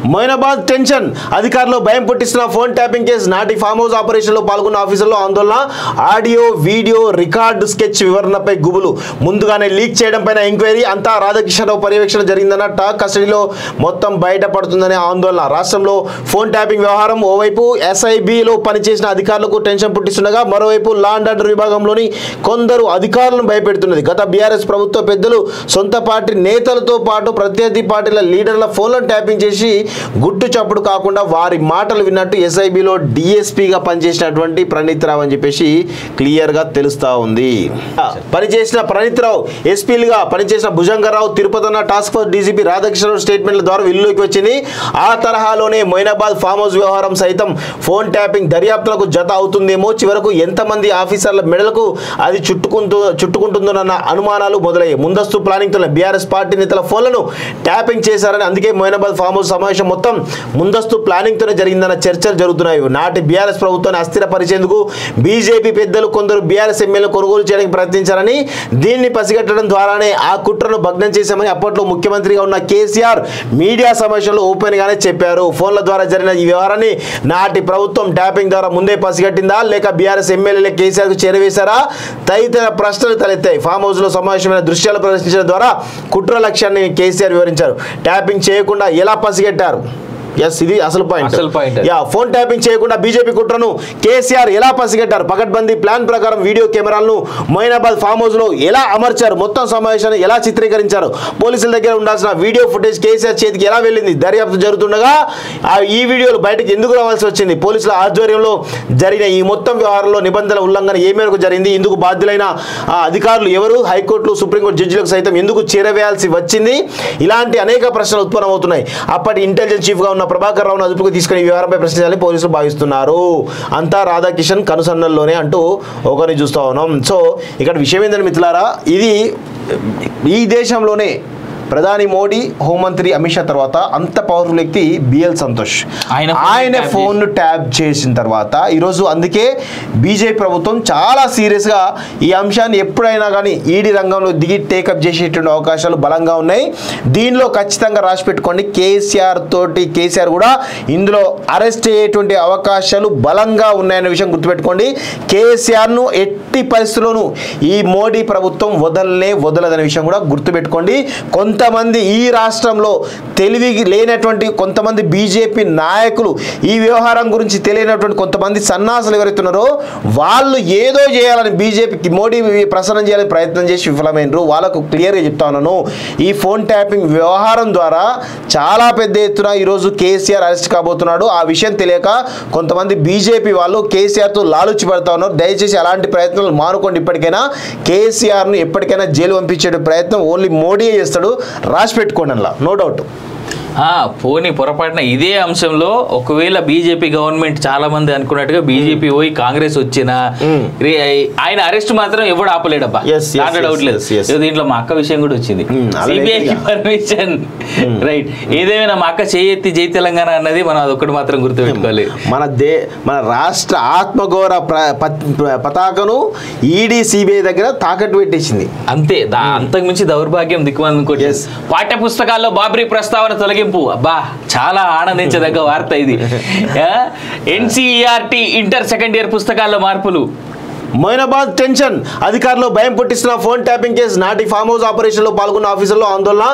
Moinabad tension అధికారులు భయం పుట్టిస్తున్న phone tapping case నాటి ఫామ్ హౌస్ ఆపరేషన్ లో పాల్గొన్న ఆఫీసర్లు ఆందోళన ఆడియో వీడియో రికార్డు స్కెచ్ వివరణపై గుబులు ముందుగానే లీక్ చేయడం పైన ఎంక్వైరీ అంతా రాధాకృష్ణరావు పర్యవేక్షణ జరిగిందన్న టాక్ కస్టడీలో మొత్తం బయటపడుతుందనే ఆందోళన రాష్ట్రంలో ఫోన్ ట్యాపింగ్ వ్యవహారం ఓవైపు ఎస్ఐబిలో పనిచేసిన అధికారులకు టెన్షన్ పుట్టిస్తుండగా మరోవైపు లా అండ్ ఆర్డర్ విభాగంలోని కొందరు అధికారులను భయపెడుతున్నది గత బీఆర్ఎస్ ప్రభుత్వ పెద్దలు సొంత పార్టీ నేతలతో పాటు ప్రత్యర్థి పార్టీల లీడర్ల ఫోన్లను ట్యాపింగ్ చేసి గుట్టు చప్పుడు కాకుండా వారి మాటలు విన్నట్టు ఎస్ఐబిలో డిఎస్పీగా పనిచేసినటువంటి ప్రణీత్ రావు అని చెప్పేసి క్లియర్ గా తెలుస్తా ఉంది పనిచేసిన ప్రణీత్ రావు ఎస్పీలుగా పనిచేసిన Bhujanga Rao Tirupati task force DGP Radhakrishna Rao స్టేట్మెంట్ల ద్వారా వెలుగులోకి వచ్చింది ఆ తరహాలోనే మొయినాబాద్ ఫామ్ హౌస్ వ్యవహారం సైతం ఫోన్ ట్యాపింగ్ దర్యాప్తులకు జత అవుతుందేమో చివరకు ఎంతమంది ఆఫీసర్ల మెడలకు అది చుట్టుకుంటుందన్న అనుమానాలు మొదలయ్యాయి ముందస్తు ప్లానింగ్ తో బీఆర్ఎస్ పార్టీ నేతల ఫోన్లను ట్యాపింగ్ చేశారని అందుకే మొయినాబాద్ ఫామ్ హౌస్ సమావేశం మొత్తం ముందస్తు ప్లానింగ్ తోనే జరిగిందన్న చర్చలు జరుగుతున్నాయి నాటి బీఆర్ఎస్ ప్రభుత్వాన్ని అస్థిరపరిచేందుకు బీజేపీ పెద్దలు కొందరు బీఆర్ఎస్ ఎమ్మెల్యేలు కొనుగోలు చేయడానికి ప్రయత్నించారని దీన్ని పసిగట్టడం ద్వారానే ఆ కుట్రను భగ్నం చేశామని అప్పట్లో ముఖ్యమంత్రిగా ఉన్న కేసీఆర్ మీడియా సమావేశంలో ఓపెన్ గానే చెప్పారు ఫోన్ల ద్వారా జరిగిన ఈ వ్యవహారాన్ని నాటి ప్రభుత్వం ట్యాపింగ్ ద్వారా ముందే పసిగట్టిందా లేక బీఆర్ఎస్ ఎమ్మెల్యేలే కేసీఆర్ కు చేరవేశారా తదితర ప్రశ్నలు తలెత్తాయి ఫామ్ హౌస్ లో సమావేశమైన దృశ్యాలు ప్రదర్శించడం ద్వారా కుట్ర లక్ష్యాన్ని కేసీఆర్ వివరించారు ట్యాపింగ్ చేయకుండా ఎలా పసిగట్టారు ఇది అసలు పాయింట్ ఫోన్ ట్యాపింగ్ చేయకుండా బీజేపీ కుట్రను కేసీఆర్ ఎలా పసిగట్టారు పకడ్బందీ ప్లాన్ ప్రకారం వీడియో కెమెరాలను మొయినాబాద్ ఫామ్ హౌస్ లో ఎలా అమర్చారు మొత్తం సమావేశాన్ని ఎలా చిత్రీకరించారు పోలీసుల దగ్గర ఉండాల్సిన వీడియో ఫుటేజ్ కేసీఆర్ చేతికి ఎలా వెళ్ళింది దర్యాప్తు జరుగుతుండగా ఈ వీడియోలు బయటకు ఎందుకు రావాల్సి వచ్చింది పోలీసుల ఆధ్వర్యంలో జరిగిన ఈ మొత్తం వ్యవహారంలో నిబంధనల ఉల్లంఘన ఏ మేరకు జరిగింది ఇందుకు బాధ్యులైన అధికారులు ఎవరు హైకోర్టులు సుప్రీంకోర్టు జడ్జిలకు సైతం ఎందుకు చేరవేయాల్సి వచ్చింది ఇలాంటి అనేక ప్రశ్నలు ఉత్పన్నమవుతున్నాయి అప్పటి ఇంటెలిజెన్స్ చీఫ్ గా ఉన్న ప్రభాకర్ రావును అదుపుకు తీసుకుని ఈ వ్యవహారంపై ప్రశ్నించాలని పోలీసులు భావిస్తున్నారు అంతా రాధాకిషన్ కనుసన్నల్లోనే అంటూ ఒకరిని చూస్తా ఉన్నాం సో ఇక్కడ విషయం ఏంటంటే మిత్రులారా ఇది ఈ దేశంలోనే ప్రధాని మోడీ హోంమంత్రి అమిత్ షా తర్వాత అంత పవర్ఫుల్ వ్యక్తి బిఎల్ సంతోష్ ఆయన ఫోన్ ట్యాప్ చేసిన తర్వాత ఈరోజు అందుకే బీజేపీ ప్రభుత్వం చాలా సీరియస్గా ఈ అంశాన్ని ఎప్పుడైనా కానీ ఈడీ రంగంలో దిగి టేకప్ చేసేటువంటి అవకాశాలు బలంగా ఉన్నాయి దీనిలో ఖచ్చితంగా రాసి పెట్టుకోండి కేసీఆర్ కూడా ఇందులో అరెస్ట్ అయ్యేటువంటి అవకాశాలు బలంగా ఉన్నాయనే విషయం గుర్తుపెట్టుకోండి కేసీఆర్ను ఎట్టి పరిస్థితుల్లోనూ ఈ మోడీ ప్రభుత్వం వదలదనే విషయం కూడా గుర్తుపెట్టుకోండి కొంతమంది ఈ రాష్ట్రంలో తెలివి లేనటువంటి కొంతమంది బీజేపీ నాయకులు ఈ వ్యవహారం గురించి తెలియనటువంటి కొంతమంది సన్నాసులు ఎవరైతున్నారో వాళ్ళు ఏదో చేయాలని బీజేపీకి మోడీ ప్రసన్నం చేయాలని ప్రయత్నం చేసి విఫలమైనరు వాళ్ళకు క్లియర్గా చెప్తా ఉన్నాను ఈ ఫోన్ ట్యాపింగ్ వ్యవహారం ద్వారా చాలా పెద్ద ఎత్తున ఈరోజు కేసీఆర్ అరెస్ట్ కాబోతున్నాడు ఆ విషయం తెలియక కొంతమంది బీజేపీ వాళ్ళు కేసీఆర్తో లాలుచి పడతా ఉన్నారు దయచేసి అలాంటి ప్రయత్నాలు మానుకోండి ఇప్పటికైనా కేసీఆర్ను ఎప్పటికైనా జైలు పంపించే ప్రయత్నం ఓన్లీ మోడీ చేస్తాడు రాసి పెట్టుకోండి అలా నో డౌట్ పోనీ పొరపాటున ఇదే అంశంలో ఒకవేళ బీజేపీ గవర్నమెంట్ చాలా మంది అనుకున్నట్టుగా బీజేపీ పోయి కాంగ్రెస్ వచ్చిన ఆయన అరెస్ట్ మాత్రం ఎవడు ఆపలేడబ్బా డౌట్ లేదు దీంట్లో మా అక్క విషయం కూడా వచ్చింది సిబిఐ పర్మిషన్ రైట్ ఏదేమైనా మా అక్క చేయెత్తి జై తెలంగాణ అన్నది మనం అదొకటి మాత్రం గుర్తుపెట్టుకోవాలి మన రాష్ట్ర ఆత్మగౌరవ పతాకను ఈడీ సిబిఐ దగ్గర తాకట్టు పెట్టేసింది అంతే అంతకుమించి దౌర్భాగ్యం దిక్కుమంది పాఠ్య పుస్తకాల్లో బాబ్రీ ప్రస్తావన తొలగింపు అబ్బా చాలా ఆనందించదగ్గ వార్త ఇది ఎన్సీఈఆర్టీ ఇంటర్ సెకండ్ ఇయర్ పుస్తకాల్లో మార్పులు మొయినాబాద్ టెన్షన్ అధికారులు భయం పుట్టిస్తున్న ఫోన్ ట్యాపింగ్ కేసు నాటి ఫామ్ హౌస్ ఆపరేషన్ లో పాల్గొన్న ఆఫీసర్లు ఆందోళన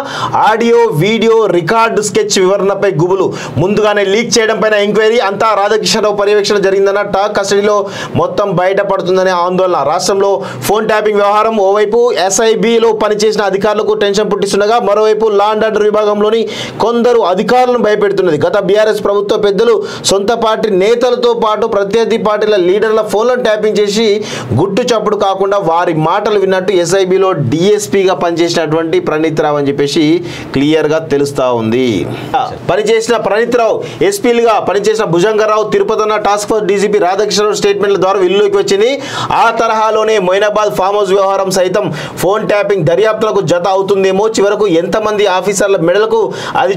ఆడియో వీడియో రికార్డు స్కెచ్ వివరణపై గుబులు ముందుగానే లీక్ చేయడం పైన ఎంక్వైరీ అంతా రాధాకృష్ణరావు పర్యవేక్షణ జరిగిందన్న టాక్ కస్టడీలో మొత్తం బయటపడుతుందనే ఆందోళన రాష్ట్రంలో ఫోన్ ట్యాపింగ్ వ్యవహారం ఓవైపు ఎస్ఐబిలో పనిచేసిన అధికారులకు టెన్షన్ పుట్టిస్తుండగా మరోవైపు లా అండ్ ఆర్డర్ విభాగంలోని కొందరు అధికారులను భయపెడుతున్నది గత బీఆర్ఎస్ ప్రభుత్వ పెద్దలు సొంత పార్టీ నేతలతో పాటు ప్రత్యర్థి పార్టీల లీడర్ల ఫోన్లను ట్యాపింగ్ చేసి గుట్టు చప్పుడు కాకుండా వారి మాటలు విన్నట్టు ఎస్ఐబిలో డిఎస్పీగా పనిచేసినటువంటి ప్రణీత్ రావు అని చెప్పేసి క్లియర్ గా తెలుస్తా ఉంది పనిచేసిన ప్రణీత్ రావు ఎస్పీలుగా పనిచేసిన Bhujanga Rao Tirupati task force DGP Radhakrishna Rao స్టేట్మెంట్ల ద్వారా వెలుగులోకి వచ్చింది ఆ తరహాలోనే మొయినాబాద్ ఫామ్ హౌస్ వ్యవహారం సైతం ఫోన్ ట్యాపింగ్ దర్యాప్తులకు జత అవుతుందేమో చివరకు ఎంతమంది ఆఫీసర్ల మెడలకు అది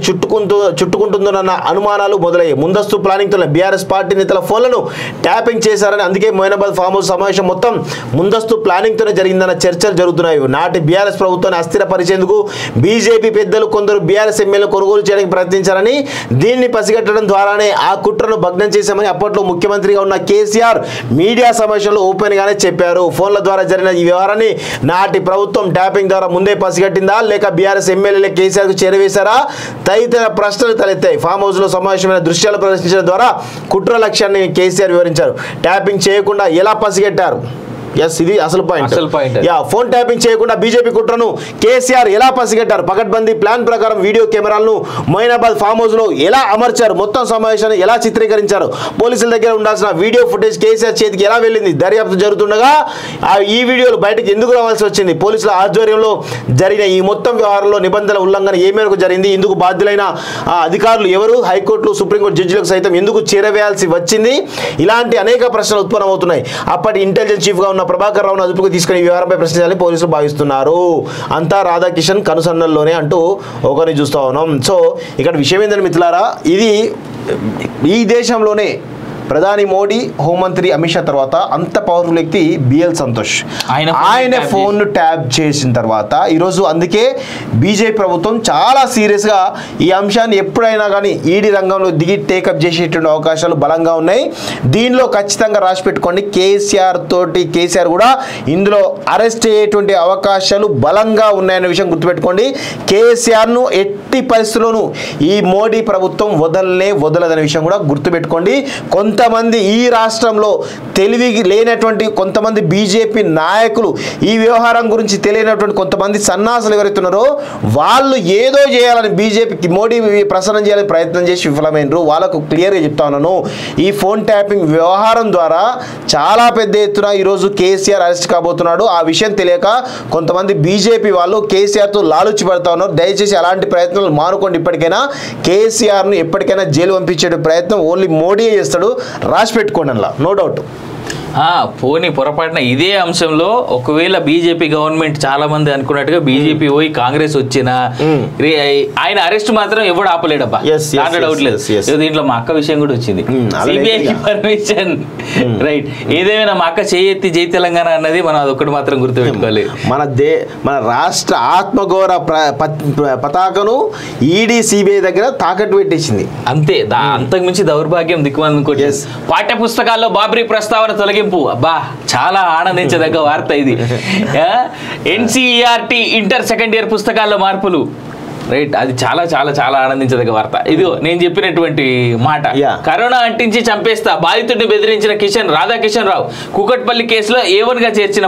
చుట్టుకుంటుందన్న అనుమానాలు మొదలయ్యాయి ముందస్తు ప్లానింగ్ తో బీఆర్ఎస్ పార్టీ నేతల ఫోన్లను ట్యాపింగ్ చేశారని అందుకే మొయినాబాద్ ఫామ్ హౌస్ సమావేశం సమావేశం మొత్తం ముందస్తు ప్లానింగ్తోనే జరిగిందన్న చర్చలు జరుగుతున్నాయి. నాటి బీఆర్ఎస్ ప్రభుత్వాన్ని అస్థిరపరిచేందుకు బీజేపీ పెద్దలు కొందరు బీఆర్ఎస్ ఎమ్మెల్యేలు కొనుగోలు చేయడానికి ప్రయత్నించారని, దీన్ని పసిగట్టడం ద్వారానే ఆ కుట్రను భగ్నం చేశామని అప్పట్లో ముఖ్యమంత్రిగా ఉన్న కేసీఆర్ మీడియా సమావేశంలో ఓపెన్ గానే చెప్పారు. ఫోన్ల ద్వారా జరిగిన ఈ వ్యవహారాన్ని నాటి ప్రభుత్వం ట్యాపింగ్ ద్వారా ముందే పసిగట్టిందా, లేక బీఆర్ఎస్ ఎమ్మెల్యేలే కేసీఆర్ కు చేరవేశారా తదితర ప్రశ్నలు తలెత్తాయి. ఫామ్ హౌస్ లో సమావేశమైన దృశ్యాలు ప్రదర్శించడం ద్వారా కుట్ర లక్ష్యాన్ని కేసీఆర్ వివరించారు. ట్యాపింగ్ చేయకుండా ఎలా పసిగట్టారు? ఇది అసలు పాయింట్. ఫోన్ ట్యాపింగ్ చేయకుండా బీజేపీ కుట్రను కేసీఆర్ ఎలా పసిగట్టారు? పకడ్బందీ ప్లాన్ ప్రకారం వీడియో కెమెరాలను మొయినాబాద్ ఫామ్ హౌస్ లో ఎలా అమర్చారు? మొత్తం సమావేశాన్ని ఎలా చిత్రీకరించారు? పోలీసుల దగ్గర ఉండాల్సిన వీడియో ఫుటేజ్ కేసీఆర్ చేతికి ఎలా వెళ్ళింది? దర్యాప్తు జరుగుతుండగా ఈ వీడియోలు బయటకు ఎందుకు రావాల్సి వచ్చింది? పోలీసుల ఆధ్వర్యంలో జరిగిన ఈ మొత్తం వ్యవహారంలో నిబంధనల ఉల్లంఘన ఏ మేరకు జరిగింది? ఇందుకు బాధ్యులైన అధికారులు ఎవరు? హైకోర్టులు సుప్రీంకోర్టు జడ్జిలకు సైతం ఎందుకు చేరవేయాల్సి వచ్చింది? ఇలాంటి అనేక ప్రశ్నలు ఉత్పన్నమవుతున్నాయి. అప్పటి ఇంటెలిజెన్స్ చీఫ్ గా ఉన్న ప్రభాకర్ రావును అదుపుకు తీసుకుని ఈ వ్యవహారంపై ప్రశ్నించాలని పోలీసులు భావిస్తున్నారు. అంతా రాధాకిషన్ కనుసన్నల్లోనే అంటూ ఒకరిని చూస్తూ ఉన్నాం. సో ఇక్కడ విషయం ఏంటంటే మిత్రులారా, ఇది ఈ దేశంలోనే ప్రధాని మోడీ, హోంమంత్రి అమిత్ షా తర్వాత అంత పవర్ఫుల్ వ్యక్తి బిఎల్ సంతోష్ ఆయన ఫోన్ ట్యాప్ చేసిన తర్వాత ఈరోజు అందుకే బీజేపీ ప్రభుత్వం చాలా సీరియస్గా ఈ అంశాన్ని ఎప్పుడైనా కానీ ఈడీ రంగంలో దిగి టేకప్ చేసేటువంటి అవకాశాలు బలంగా ఉన్నాయి. దీనిలో ఖచ్చితంగా రాసి పెట్టుకోండి, కేసీఆర్ కూడా ఇందులో అరెస్ట్ అయ్యేటువంటి అవకాశాలు బలంగా ఉన్నాయనే విషయం గుర్తుపెట్టుకోండి. కేసీఆర్ను ఎట్టి పరిస్థితుల్లోనూ ఈ మోడీ ప్రభుత్వం వదలదనే విషయం కూడా గుర్తుపెట్టుకోండి. కొంతమంది ఈ రాష్ట్రంలో తెలివి లేనటువంటి కొంతమంది బీజేపీ నాయకులు, ఈ వ్యవహారం గురించి తెలియనటువంటి కొంతమంది సన్నాసులు ఎవరైతున్నారో వాళ్ళు ఏదో చేయాలని బీజేపీకి మోడీ ప్రసన్నం చేయాలని ప్రయత్నం చేసి విఫలమైనరు. వాళ్ళకు క్లియర్గా చెప్తా ఉన్నాను, ఈ ఫోన్ ట్యాపింగ్ వ్యవహారం ద్వారా చాలా పెద్ద ఎత్తున ఈరోజు కేసీఆర్ అరెస్ట్ కాబోతున్నాడు. ఆ విషయం తెలియక కొంతమంది బీజేపీ వాళ్ళు కేసీఆర్తో లాలుచి పడతా ఉన్నారు. దయచేసి అలాంటి ప్రయత్నాలు మానుకోండి. ఇప్పటికైనా కేసీఆర్ను ఎప్పటికైనా జైలు పంపించే ప్రయత్నం ఓన్లీ మోడీయే చేస్తాడు. రాసి పెట్టుకోండి అలా, నో డౌట్. పోనీ పొరపాటున ఇదే అంశంలో ఒకవేళ బీజేపీ గవర్నమెంట్ చాలా మంది అనుకున్నట్టుగా బీజేపీ పోయి కాంగ్రెస్ వచ్చిన ఆయన అరెస్ట్ మాత్రం ఎవడు ఆపలేడబ్బా, దాంట్లో డౌట్ లేదు. దీంట్లో మా అక్క విషయం కూడా వచ్చింది, సిబిఐ పర్మిషన్, రైట్. ఏదేమైనా మా అక్క చేయెత్తి జై తెలంగాణ అన్నది మనం అదొక్కటి మాత్రం గుర్తుపెట్టుకోవాలి. మన రాష్ట్ర ఆత్మగౌరవ పతాకను ఈడీ సిబిఐ దగ్గర తాకట్టు పెట్టేసింది అంతే. అంతకుమించి దౌర్భాగ్యం దిక్కుమంది. పాఠ్య పుస్తకాల్లో బాబ్రీ ప్రస్తావన తొలగింపు, అబ్బా చాలా ఆనందించదగ్గ వార్త ఇది. ఎన్సీఈఆర్టీ ఇంటర్ సెకండ్ ఇయర్ పుస్తకాల్లో మార్పులు, రైట్. అది చాలా చాలా చాలా ఆనందించదగ్గ వార్త. ఇది నేను చెప్పినటువంటి మాట. కరోనా అంటించి చంపేస్తా, బాధితుడిని బెదిరించిన రాధాకిషన్ రావు కుకట్పల్లి కేసులో A1 గా చేర్చిన